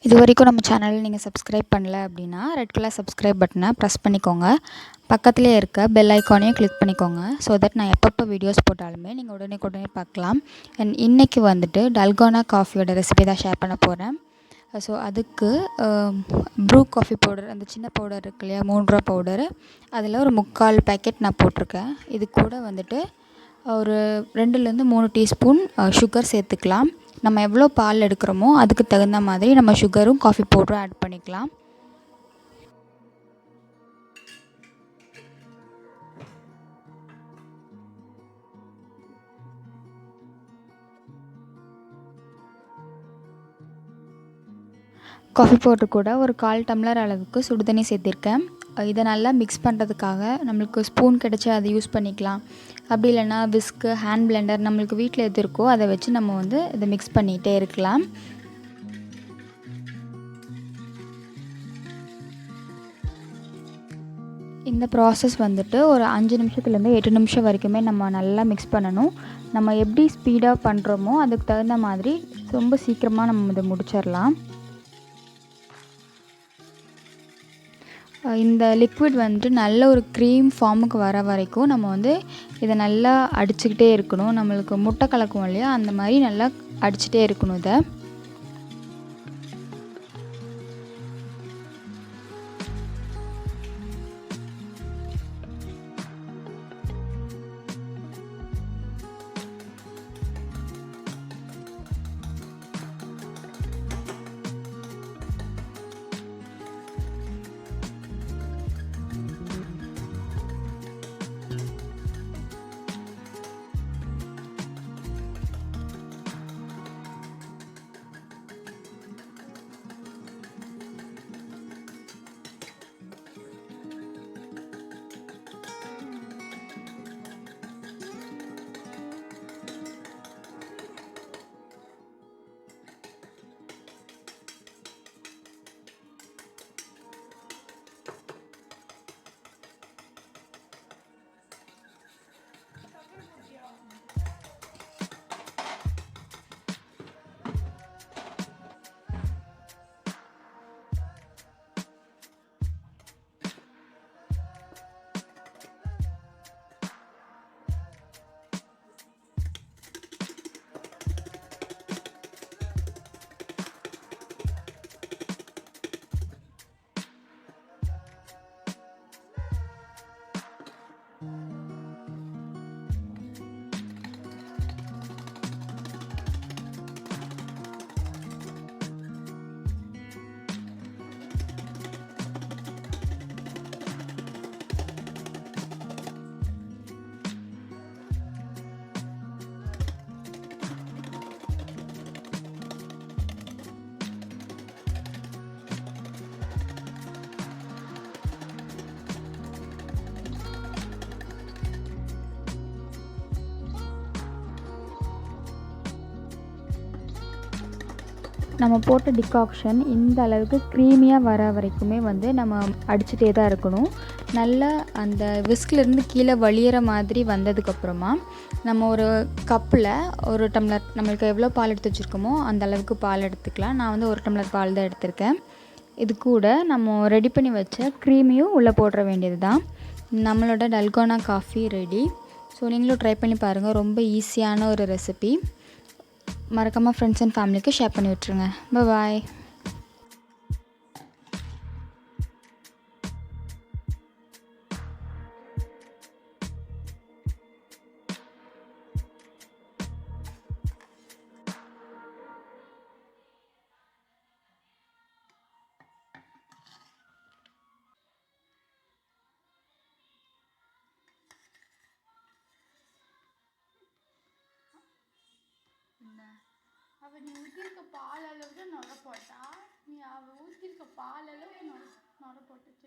இதுவரைக்கும் நம்ம சேனலை நீங்கள் சப்ஸ்கிரைப் பண்ணல அப்படின்னா ரெட் கலர் சப்ஸ்கிரைப் பட்டனை ப்ரெஸ் பண்ணிக்கோங்க. பக்கத்துலேயே இருக்க பெல் ஐக்கானையும் கிளிக் பண்ணிக்கோங்க. ஸோ தட் நான் எப்பப்போ வீடியோஸ் போட்டாலுமே நீங்கள் உடனே பார்க்கலாம். அண்ட் இன்றைக்கி வந்துட்டு டல்கோனா காஃபியோட ரெசிபி தான் ஷேர் பண்ண போகிறேன். ஸோ அதுக்கு ப்ரூ காஃபி பவுடர், அந்த சின்ன பவுடர் இருக்கு இல்லையா, 3 ரூபா பவுடரு, அதில் ஒரு 3/4 பேக்கெட் நான் போட்டிருக்கேன். இது கூட வந்துட்டு ஒரு 2லேருந்து 3 டீஸ்பூன் சுகர் சேர்த்துக்கலாம். நம்ம எவ்வளோ பால் எடுக்கிறோமோ அதுக்கு தகுந்த மாதிரி நம்ம சுகரும் காஃபி பவுடரும் ஆட் பண்ணிக்கலாம். காஃபி பவுடர் கூட ஒரு 1/4 டம்ளர் அளவுக்கு சுடுதண்ணி சேர்த்திருக்கேன். இதை நல்லா மிக்ஸ் பண்ணுறதுக்காக நம்மளுக்கு ஸ்பூன் கிடச்சி அதை யூஸ் பண்ணிக்கலாம். அப்படி இல்லைன்னா விஸ்க்கு, ஹேண்ட் பிளெண்டர், நம்மளுக்கு வீட்டில் எது இருக்கோ அதை வச்சு நம்ம வந்து இதை மிக்ஸ் பண்ணிகிட்டே இருக்கலாம். இந்த ப்ராசஸ் வந்துட்டு ஒரு 5 நிமிஷத்துலேருந்து 8 நிமிஷம் வரைக்குமே நம்ம நல்லா மிக்ஸ் பண்ணணும். நம்ம எப்படி ஸ்பீடாக பண்ணுறோமோ அதுக்கு தகுந்த மாதிரி ரொம்ப சீக்கிரமாக நம்ம இதை முடிச்சிடலாம். இந்த லிக்விட் வந்துட்டு நல்ல ஒரு க்ரீம் ஃபார்முக்கு வர வரைக்கும் நம்ம வந்து இதை நல்லா அடிச்சுக்கிட்டே இருக்கணும். நம்மளுக்கு முட்டை கலக்கும் இல்லையா, அந்த மாதிரி நல்லா அடிச்சுட்டே இருக்கணும் இதை. நம்ம போட்ட டிகாக்ஷன் இந்த அளவுக்கு க்ரீமியாக வர வரைக்குமே வந்து நம்ம அடிச்சுட்டே தான் இருக்கணும். நல்லா அந்த விஸ்க்லேருந்து கீழே வழியிற மாதிரி வந்ததுக்கப்புறமா நம்ம ஒரு கப்பில் 1 டம்ளர், நம்மளுக்கு எவ்வளோ பால் எடுத்து வச்சுருக்கோமோ அந்த அளவுக்கு பால் எடுத்துக்கலாம். நான் வந்து 1 டம்ளர் பால் தான் எடுத்திருக்கேன். இது கூட நம்ம ரெடி பண்ணி வச்ச க்ரீமியும் உள்ளே போடுற வேண்டியது தான். நம்மளோட டல்கோனா காஃபி ரெடி. ஸோ நீங்களும் ட்ரை பண்ணி பாருங்கள். ரொம்ப ஈஸியான ஒரு ரெசிபி. மறக்காமல் ஃப்ரெண்ட்ஸ் அண்ட் ஃபேமிலிக்கு ஷேர் பண்ணி விட்ருங்க. பாய். அவள் நீ ஊற்றிருக்க பால் அளவுக்கு நுர போட்டா, நீ அவள் ஊற்றிருக்க பால் அளவுக்கு நுர போட்டுச்சு.